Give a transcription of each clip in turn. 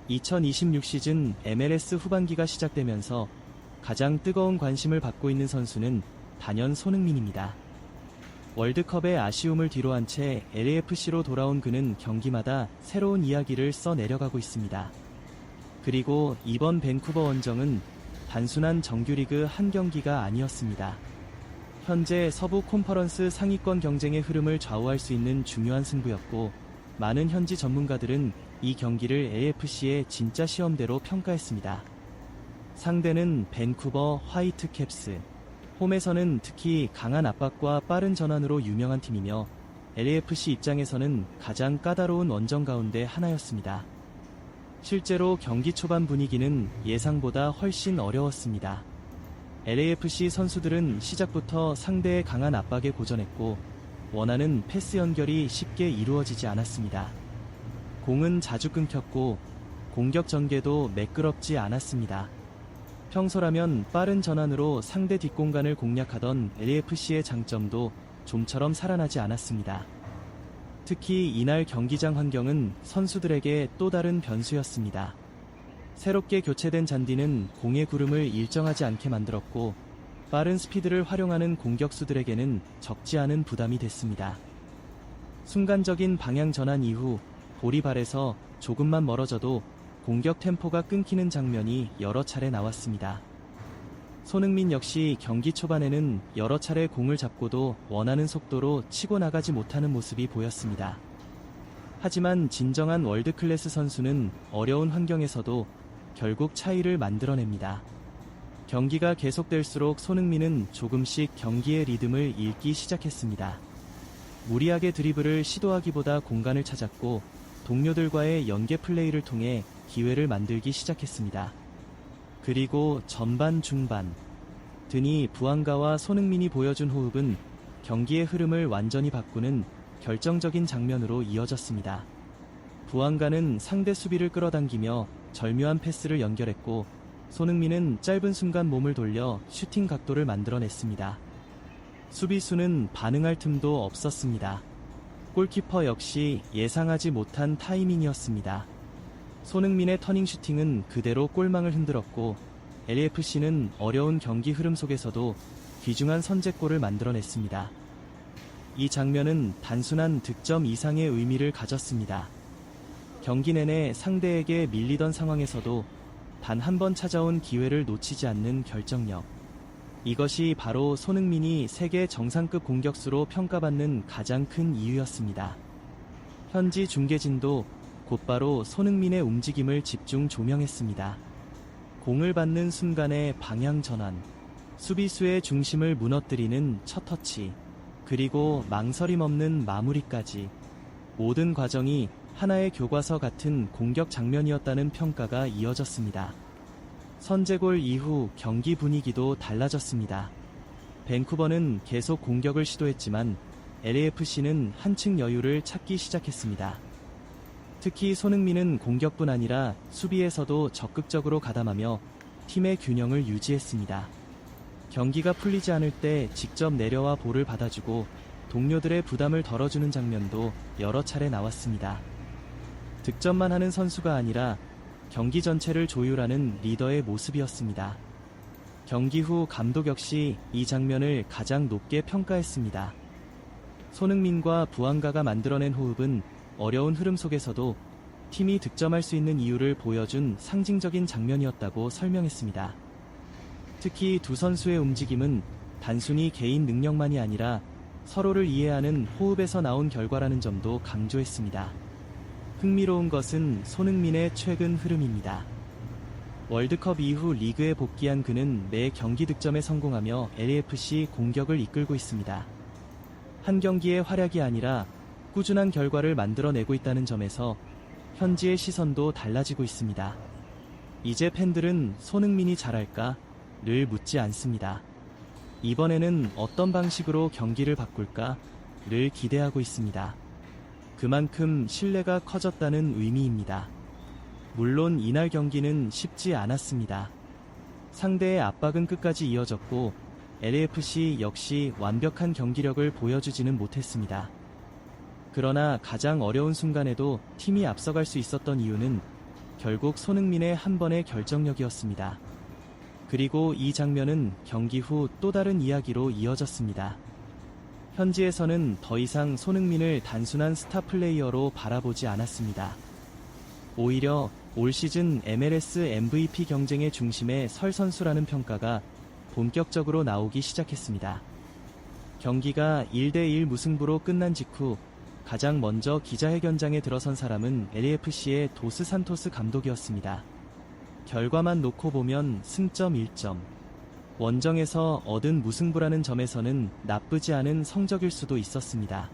2026 시즌 MLS 후반기가 시작되면서 가장 뜨거운 관심을 받고 있는 선수는 단연 손흥민입니다. 월드컵의 아쉬움을 뒤로한 채 LAFC로 돌아온 그는 경기마다 새로운 이야기를 써내려가고 있습니다. 그리고 이번 밴쿠버 원정은 단순한 정규리그 한 경기가 아니었습니다. 현재 서부 콘퍼런스 상위권 경쟁의 흐름을 좌우할 수 있는 중요한 승부였고, 많은 현지 전문가들은 이 경기를 LAFC의 진짜 시험대로 평가했습니다. 상대는 밴쿠버 화이트캡스. 홈에서는 특히 강한 압박과 빠른 전환으로 유명한 팀이며 LAFC 입장에서는 가장 까다로운 원정 가운데 하나였습니다. 실제로 경기 초반 분위기는 예상보다 훨씬 어려웠습니다. LAFC 선수들은 시작부터 상대의 강한 압박에 고전했고, 원하는 패스 연결이 쉽게 이루어지지 않았습니다. 공은 자주 끊겼고 공격 전개도 매끄럽지 않았습니다. 평소라면 빠른 전환으로 상대 뒷공간을 공략하던 LAFC의 장점도 좀처럼 살아나지 않았습니다. 특히 이날 경기장 환경은 선수들에게 또 다른 변수였습니다. 새롭게 교체된 잔디는 공의 구름을 일정하지 않게 만들었고, 빠른 스피드를 활용하는 공격수들에게는 적지 않은 부담이 됐습니다. 순간적인 방향 전환 이후 볼이 발에서 조금만 멀어져도 공격 템포가 끊기는 장면이 여러 차례 나왔습니다. 손흥민 역시 경기 초반에는 여러 차례 공을 잡고도 원하는 속도로 치고 나가지 못하는 모습이 보였습니다. 하지만 진정한 월드클래스 선수는 어려운 환경에서도 결국 차이를 만들어냅니다. 경기가 계속될수록 손흥민은 조금씩 경기의 리듬을 잃기 시작했습니다. 무리하게 드리블을 시도하기보다 공간을 찾았고, 동료들과의 연계 플레이를 통해 기회를 만들기 시작했습니다. 그리고 전반 중반, 드니 부앙가와 손흥민이 보여준 호흡은 경기의 흐름을 완전히 바꾸는 결정적인 장면으로 이어졌습니다. 부앙가는 상대 수비를 끌어당기며 절묘한 패스를 연결했고, 손흥민은 짧은 순간 몸을 돌려 슈팅 각도를 만들어냈습니다. 수비수는 반응할 틈도 없었습니다. 골키퍼 역시 예상하지 못한 타이밍이었습니다. 손흥민의 터닝 슈팅은 그대로 골망을 흔들었고, LAFC는 어려운 경기 흐름 속에서도 귀중한 선제골을 만들어냈습니다. 이 장면은 단순한 득점 이상의 의미를 가졌습니다. 경기 내내 상대에게 밀리던 상황에서도 단 한 번 찾아온 기회를 놓치지 않는 결정력. 이것이 바로 손흥민이 세계 정상급 공격수로 평가받는 가장 큰 이유였습니다. 현지 중계진도 곧바로 손흥민의 움직임을 집중 조명했습니다. 공을 받는 순간의 방향 전환, 수비수의 중심을 무너뜨리는 첫 터치, 그리고 망설임 없는 마무리까지, 모든 과정이 하나의 교과서 같은 공격 장면이었다는 평가가 이어졌습니다. 선제골 이후 경기 분위기도 달라졌습니다. 밴쿠버는 계속 공격을 시도했지만 LAFC는 한층 여유를 찾기 시작했습니다. 특히 손흥민은 공격뿐 아니라 수비에서도 적극적으로 가담하며 팀의 균형을 유지했습니다. 경기가 풀리지 않을 때 직접 내려와 볼을 받아주고 동료들의 부담을 덜어주는 장면도 여러 차례 나왔습니다. 득점만 하는 선수가 아니라 경기 전체를 조율하는 리더의 모습이었습니다. 경기 후 감독 역시 이 장면을 가장 높게 평가했습니다. 손흥민과 부앙가가 만들어낸 호흡은 어려운 흐름 속에서도 팀이 득점할 수 있는 이유를 보여준 상징적인 장면이었다고 설명했습니다. 특히 두 선수의 움직임은 단순히 개인 능력만이 아니라 서로를 이해하는 호흡에서 나온 결과라는 점도 강조했습니다. 흥미로운 것은 손흥민의 최근 흐름입니다. 월드컵 이후 리그에 복귀한 그는 매 경기 득점에 성공하며 LAFC 공격을 이끌고 있습니다. 한 경기의 활약이 아니라 꾸준한 결과를 만들어내고 있다는 점에서 현지의 시선도 달라지고 있습니다. 이제 팬들은 손흥민이 잘할까? 를 묻지 않습니다. 이번에는 어떤 방식으로 경기를 바꿀까? 를 기대하고 있습니다. 그만큼 신뢰가 커졌다는 의미입니다. 물론 이날 경기는 쉽지 않았습니다. 상대의 압박은 끝까지 이어졌고 LAFC 역시 완벽한 경기력을 보여주지는 못했습니다. 그러나 가장 어려운 순간에도 팀이 앞서갈 수 있었던 이유는 결국 손흥민의 한 번의 결정력이었습니다. 그리고 이 장면은 경기 후 또 다른 이야기로 이어졌습니다. 현지에서는 더 이상 손흥민을 단순한 스타 플레이어로 바라보지 않았습니다. 오히려 올 시즌 MLS MVP 경쟁의 중심에 설 선수라는 평가가 본격적으로 나오기 시작했습니다. 경기가 1대1 무승부로 끝난 직후 가장 먼저 기자회견장에 들어선 사람은 LAFC의 도스 산토스 감독이었습니다. 결과만 놓고 보면 승점 1점. 원정에서 얻은 무승부라는 점에서는 나쁘지 않은 성적일 수도 있었습니다.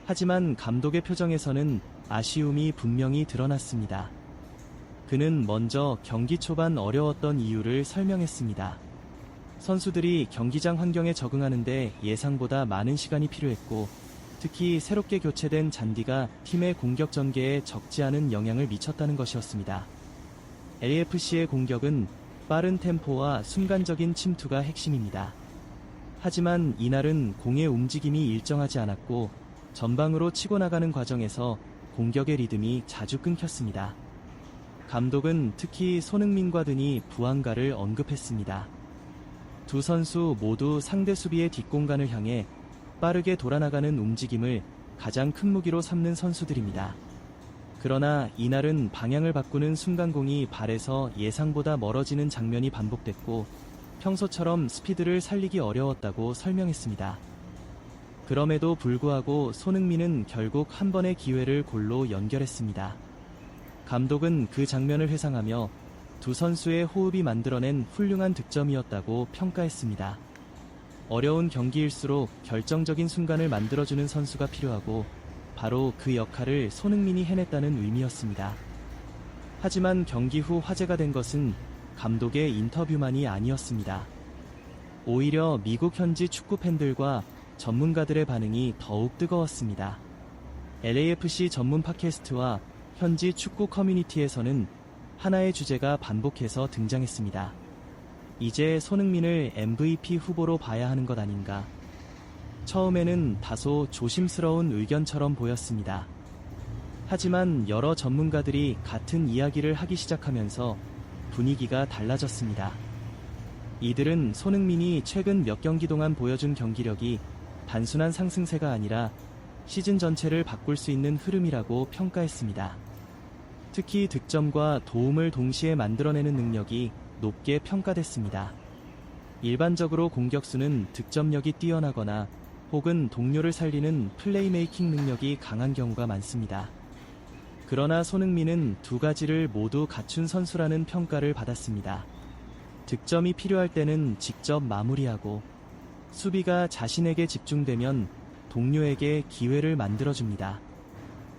하지만 감독의 표정에서는 아쉬움이 분명히 드러났습니다. 그는 먼저 경기 초반 어려웠던 이유를 설명했습니다. 선수들이 경기장 환경에 적응하는데 예상보다 많은 시간이 필요했고, 특히 새롭게 교체된 잔디가 팀의 공격 전개에 적지 않은 영향을 미쳤다는 것이었습니다. LAFC의 공격은 빠른 템포와 순간적인 침투가 핵심입니다. 하지만 이날은 공의 움직임이 일정하지 않았고 전방으로 치고 나가는 과정에서 공격의 리듬이 자주 끊겼습니다. 감독은 특히 손흥민과 드니 부안가를 언급했습니다. 두 선수 모두 상대 수비의 뒷공간을 향해 빠르게 돌아나가는 움직임을 가장 큰 무기로 삼는 선수들입니다. 그러나 이날은 방향을 바꾸는 순간 공이 발에서 예상보다 멀어지는 장면이 반복됐고 평소처럼 스피드를 살리기 어려웠다고 설명했습니다. 그럼에도 불구하고 손흥민은 결국 한 번의 기회를 골로 연결했습니다. 감독은 그 장면을 회상하며 두 선수의 호흡이 만들어낸 훌륭한 득점이었다고 평가했습니다. 어려운 경기일수록 결정적인 순간을 만들어주는 선수가 필요하고 바로 그 역할을 손흥민이 해냈다는 의미였습니다. 하지만 경기 후 화제가 된 것은 감독의 인터뷰만이 아니었습니다. 오히려 미국 현지 축구 팬들과 전문가들의 반응이 더욱 뜨거웠습니다. LAFC 전문 팟캐스트와 현지 축구 커뮤니티에서는 하나의 주제가 반복해서 등장했습니다. 이제 손흥민을 MVP 후보로 봐야 하는 것 아닌가. 처음에는 다소 조심스러운 의견처럼 보였습니다. 하지만 여러 전문가들이 같은 이야기를 하기 시작하면서 분위기가 달라졌습니다. 이들은 손흥민이 최근 몇 경기 동안 보여준 경기력이 단순한 상승세가 아니라 시즌 전체를 바꿀 수 있는 흐름이라고 평가했습니다. 특히 득점과 도움을 동시에 만들어내는 능력이 높게 평가됐습니다. 일반적으로 공격수는 득점력이 뛰어나거나 혹은 동료를 살리는 플레이메이킹 능력이 강한 경우가 많습니다. 그러나 손흥민은 두 가지를 모두 갖춘 선수라는 평가를 받았습니다. 득점이 필요할 때는 직접 마무리하고 수비가 자신에게 집중되면 동료에게 기회를 만들어줍니다.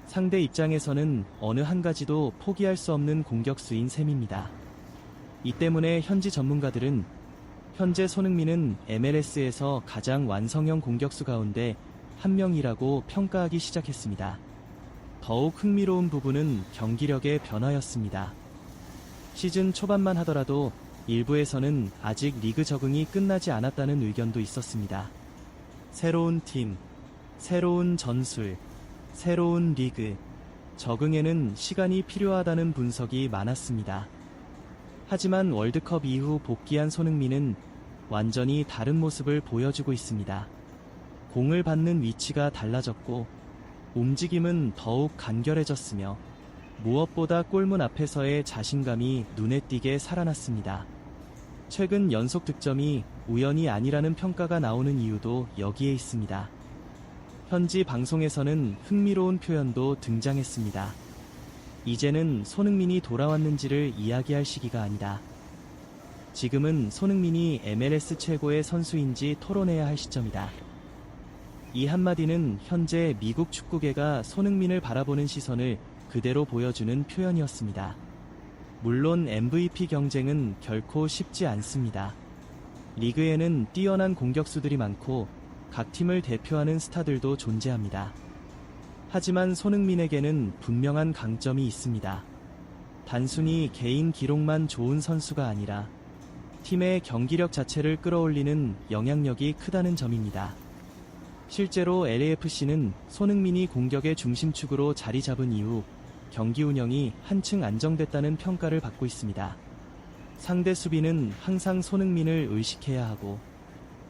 상대 입장에서는 어느 한 가지도 포기할 수 없는 공격수인 셈입니다. 이 때문에 현지 전문가들은 현재 손흥민은 MLS에서 가장 완성형 공격수 가운데 한 명이라고 평가하기 시작했습니다. 더욱 흥미로운 부분은 경기력의 변화였습니다. 시즌 초반만 하더라도 일부에서는 아직 리그 적응이 끝나지 않았다는 의견도 있었습니다. 새로운 팀, 새로운 전술, 새로운 리그, 적응에는 시간이 필요하다는 분석이 많았습니다. 하지만 월드컵 이후 복귀한 손흥민은 완전히 다른 모습을 보여주고 있습니다. 공을 받는 위치가 달라졌고 움직임은 더욱 간결해졌으며 무엇보다 골문 앞에서의 자신감이 눈에 띄게 살아났습니다. 최근 연속 득점이 우연이 아니라는 평가가 나오는 이유도 여기에 있습니다. 현지 방송에서는 흥미로운 표현도 등장했습니다. 이제는 손흥민이 돌아왔는지를 이야기할 시기가 아니다. 지금은 손흥민이 MLS 최고의 선수인지 토론해야 할 시점이다. 이 한마디는 현재 미국 축구계가 손흥민을 바라보는 시선을 그대로 보여주는 표현이었습니다. 물론 MVP 경쟁은 결코 쉽지 않습니다. 리그에는 뛰어난 공격수들이 많고 각 팀을 대표하는 스타들도 존재합니다. 하지만 손흥민에게는 분명한 강점이 있습니다. 단순히 개인 기록만 좋은 선수가 아니라 팀의 경기력 자체를 끌어올리는 영향력이 크다는 점입니다. 실제로 LAFC는 손흥민이 공격의 중심축으로 자리 잡은 이후 경기 운영이 한층 안정됐다는 평가를 받고 있습니다. 상대 수비는 항상 손흥민을 의식해야 하고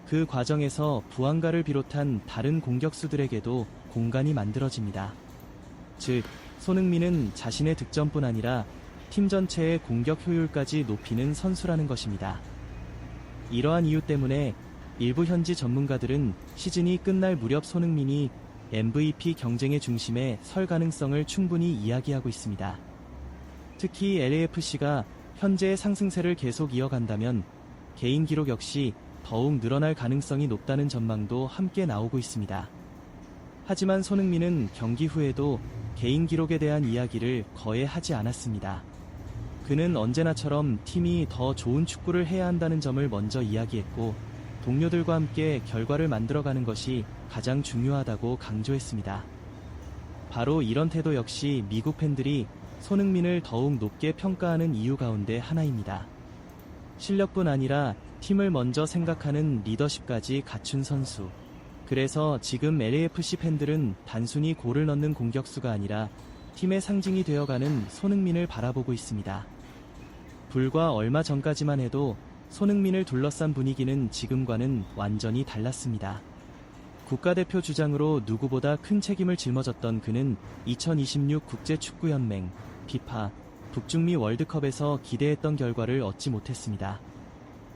그 과정에서 부안가를 비롯한 다른 공격수들에게도 공간이 만들어집니다. 즉, 손흥민은 자신의 득점뿐 아니라 팀 전체의 공격 효율까지 높이는 선수라는 것입니다. 이러한 이유 때문에 일부 현지 전문가들은 시즌이 끝날 무렵 손흥민이 MVP 경쟁의 중심에 설 가능성을 충분히 이야기하고 있습니다. 특히 LAFC가 현재의 상승세를 계속 이어간다면 개인 기록 역시 더욱 늘어날 가능성이 높다는 전망도 함께 나오고 있습니다. 하지만 손흥민은 경기 후에도 개인 기록에 대한 이야기를 거의 하지 않았습니다. 그는 언제나처럼 팀이 더 좋은 축구를 해야 한다는 점을 먼저 이야기했고 동료들과 함께 결과를 만들어가는 것이 가장 중요하다고 강조했습니다. 바로 이런 태도 역시 미국 팬들이 손흥민을 더욱 높게 평가하는 이유 가운데 하나입니다. 실력뿐 아니라 팀을 먼저 생각하는 리더십까지 갖춘 선수. 그래서 지금 LAFC 팬들은 단순히 골을 넣는 공격수가 아니라 팀의 상징이 되어가는 손흥민을 바라보고 있습니다. 불과 얼마 전까지만 해도 손흥민을 둘러싼 분위기는 지금과는 완전히 달랐습니다. 국가대표 주장으로 누구보다 큰 책임을 짊어졌던 그는 2026 국제축구연맹 FIFA 북중미 월드컵에서 기대했던 결과를 얻지 못했습니다.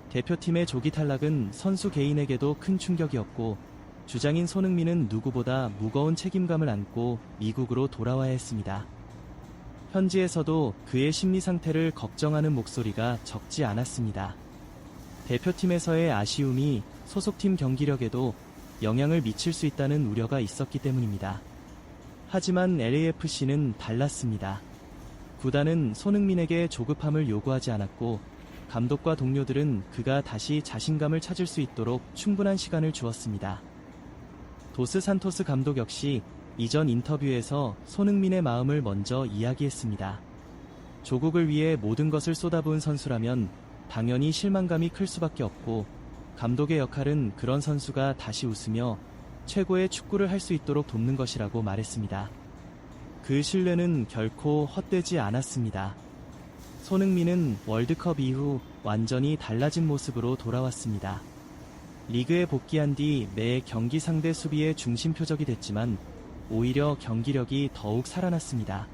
대표팀의 조기 탈락은 선수 개인에게도 큰 충격이었고 주장인 손흥민은 누구보다 무거운 책임감을 안고 미국으로 돌아와야 했습니다. 현지에서도 그의 심리 상태를 걱정하는 목소리가 적지 않았습니다. 대표팀에서의 아쉬움이 소속팀 경기력에도 영향을 미칠 수 있다는 우려가 있었기 때문입니다. 하지만 LAFC는 달랐습니다. 구단은 손흥민에게 조급함을 요구하지 않았고 감독과 동료들은 그가 다시 자신감을 찾을 수 있도록 충분한 시간을 주었습니다. 도스 산토스 감독 역시 이전 인터뷰에서 손흥민의 마음을 먼저 이야기했습니다. 조국을 위해 모든 것을 쏟아부은 선수라면 당연히 실망감이 클 수밖에 없고 감독의 역할은 그런 선수가 다시 웃으며 최고의 축구를 할 수 있도록 돕는 것이라고 말했습니다. 그 신뢰는 결코 헛되지 않았습니다. 손흥민은 월드컵 이후 완전히 달라진 모습으로 돌아왔습니다. 리그에 복귀한 뒤 매 경기 상대 수비의 중심 표적이 됐지만 오히려 경기력이 더욱 살아났습니다.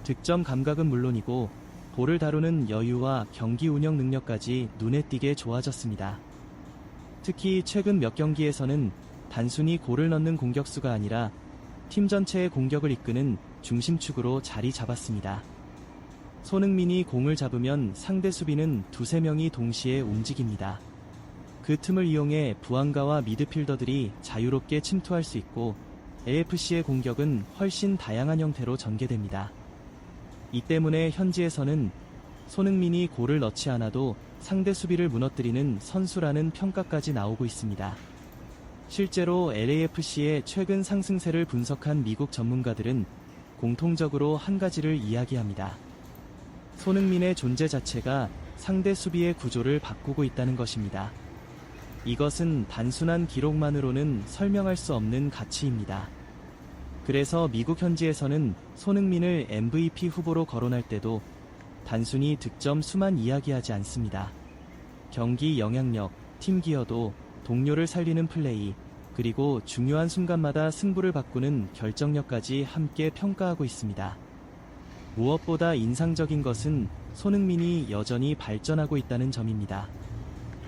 득점 감각은 물론이고 볼을 다루는 여유와 경기 운영 능력까지 눈에 띄게 좋아졌습니다. 특히 최근 몇 경기에서는 단순히 골을 넣는 공격수가 아니라 팀 전체의 공격을 이끄는 중심축으로 자리 잡았습니다. 손흥민이 공을 잡으면 상대 수비는 두세 명이 동시에 움직입니다. 그 틈을 이용해 부안가와 미드필더들이 자유롭게 침투할 수 있고 AFC의 공격은 훨씬 다양한 형태로 전개됩니다. 이 때문에 현지에서는 손흥민이 골을 넣지 않아도 상대 수비를 무너뜨리는 선수라는 평가까지 나오고 있습니다. 실제로 LAFC의 최근 상승세를 분석한 미국 전문가들은 공통적으로 한 가지를 이야기합니다. 손흥민의 존재 자체가 상대 수비의 구조를 바꾸고 있다는 것입니다. 이것은 단순한 기록만으로는 설명할 수 없는 가치입니다. 그래서 미국 현지에서는 손흥민을 MVP 후보로 거론할 때도 단순히 득점 수만 이야기하지 않습니다. 경기 영향력, 팀 기여도, 동료를 살리는 플레이, 그리고 중요한 순간마다 승부를 바꾸는 결정력까지 함께 평가하고 있습니다. 무엇보다 인상적인 것은 손흥민이 여전히 발전하고 있다는 점입니다.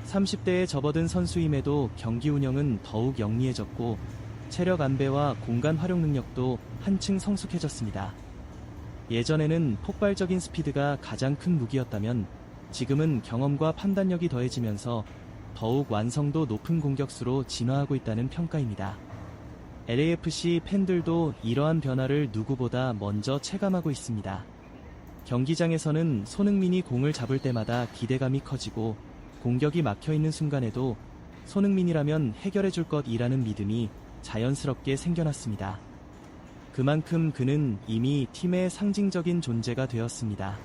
30대에 접어든 선수임에도 경기 운영은 더욱 영리해졌고 체력 안배와 공간 활용 능력도 한층 성숙해졌습니다. 예전에는 폭발적인 스피드가 가장 큰 무기였다면 지금은 경험과 판단력이 더해지면서 더욱 완성도 높은 공격수로 진화하고 있다는 평가입니다. LAFC 팬들도 이러한 변화를 누구보다 먼저 체감하고 있습니다. 경기장에서는 손흥민이 공을 잡을 때마다 기대감이 커지고 공격이 막혀있는 순간에도 손흥민이라면 해결해줄 것이라는 믿음이 자연스럽게 생겨났습니다. 그만큼 그는 이미 팀의 상징적인 존재가 되었습니다.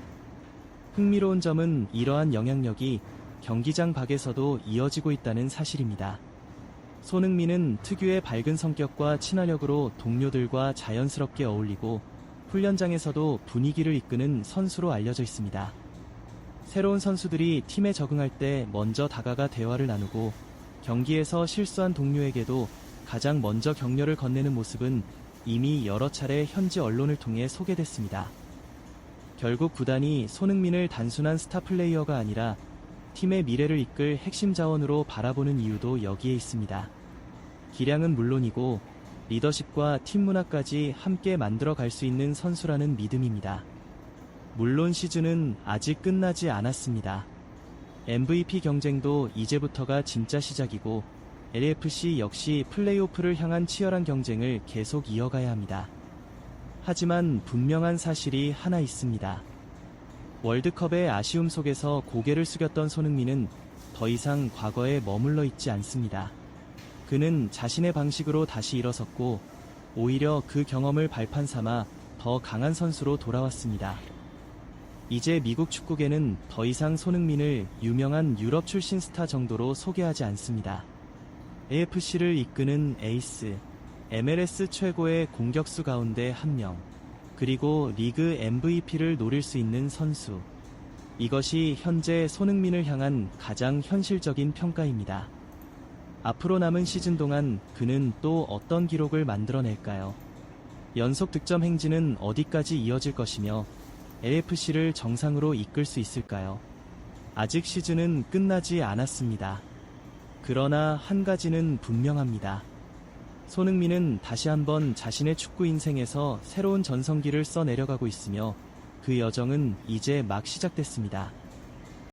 흥미로운 점은 이러한 영향력이 경기장 밖에서도 이어지고 있다는 사실입니다. 손흥민은 특유의 밝은 성격과 친화력으로 동료들과 자연스럽게 어울리고 훈련장에서도 분위기를 이끄는 선수로 알려져 있습니다. 새로운 선수들이 팀에 적응할 때 먼저 다가가 대화를 나누고 경기에서 실수한 동료에게도 가장 먼저 격려를 건네는 모습은 이미 여러 차례 현지 언론을 통해 소개됐습니다. 결국 구단이 손흥민을 단순한 스타 플레이어가 아니라 팀의 미래를 이끌 핵심 자원으로 바라보는 이유도 여기에 있습니다. 기량은 물론이고 리더십과 팀 문화까지 함께 만들어 갈 수 있는 선수라는 믿음입니다. 물론 시즌은 아직 끝나지 않았습니다. MVP 경쟁도 이제부터가 진짜 시작이고 LAFC 역시 플레이오프를 향한 치열한 경쟁을 계속 이어가야 합니다. 하지만 분명한 사실이 하나 있습니다. 월드컵의 아쉬움 속에서 고개를 숙였던 손흥민은 더 이상 과거에 머물러 있지 않습니다. 그는 자신의 방식으로 다시 일어섰고 오히려 그 경험을 발판 삼아 더 강한 선수로 돌아왔습니다. 이제 미국 축구계는 더 이상 손흥민을 유명한 유럽 출신 스타 정도로 소개하지 않습니다. AFC를 이끄는 에이스, MLS 최고의 공격수 가운데 한 명, 그리고 리그 MVP를 노릴 수 있는 선수. 이것이 현재 손흥민을 향한 가장 현실적인 평가입니다. 앞으로 남은 시즌 동안 그는 또 어떤 기록을 만들어낼까요? 연속 득점 행진은 어디까지 이어질 것이며 LAFC를 정상으로 이끌 수 있을까요? 아직 시즌은 끝나지 않았습니다. 그러나 한 가지는 분명합니다. 손흥민은 다시 한번 자신의 축구 인생에서 새로운 전성기를 써내려가고 있으며 그 여정은 이제 막 시작됐습니다.